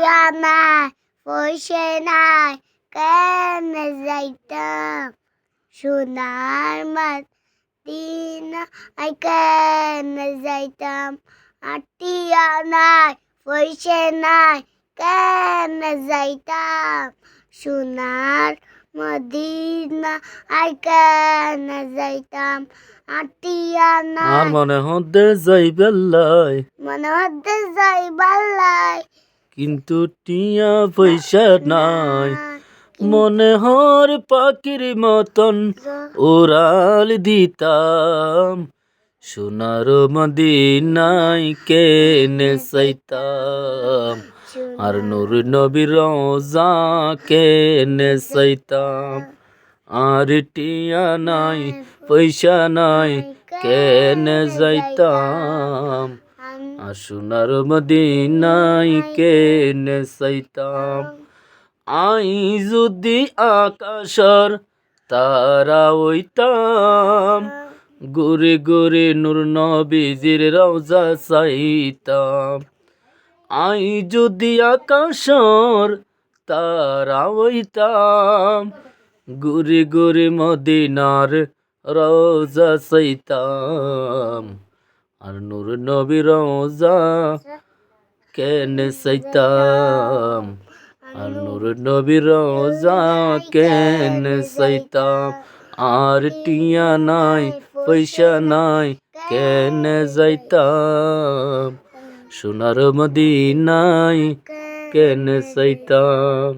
টিয়া নাই পয়সা নাই কেন যাইতাম সোনার মদিনা আই কেন যাইতাম আর টিয়া নাই পয়সা নাই কেন যাইতাম সোনার মদিনা আই কেন যাইতাম আর টিয়া নাই আর মনে হতে যাইবেলাই মনে হতে যাইবালাই কিন্তু টিয়া পয়সা নাই মনে হর পাখির মতন ওরাল দিতাম সোনার মদিনায় কেনে সাইতাম আর নূর নবীর রওজা কেনে সাইতাম আর টিয়া নাই পয়সা নাই কেনে যাইতাম আর সোনার মদিনায় কেনে সাইতাম আই যদি আকাশর তারা হইতাম ঘুরে ঘুরে নূর নবীজির রওজা চাইতাম আই যদি আকাশর তারা হইতাম ঘুরে ঘুরে মদিনার রওজা চাইতাম আর নূর নবীর রওজা কেনে চাইতাম আর নূর নবীর রওজা কেনে চাইতাম আর টিয়া নাই পয়সা নাই কেনে যাইতাম সোনার মদিনায় কেনে চাইতাম।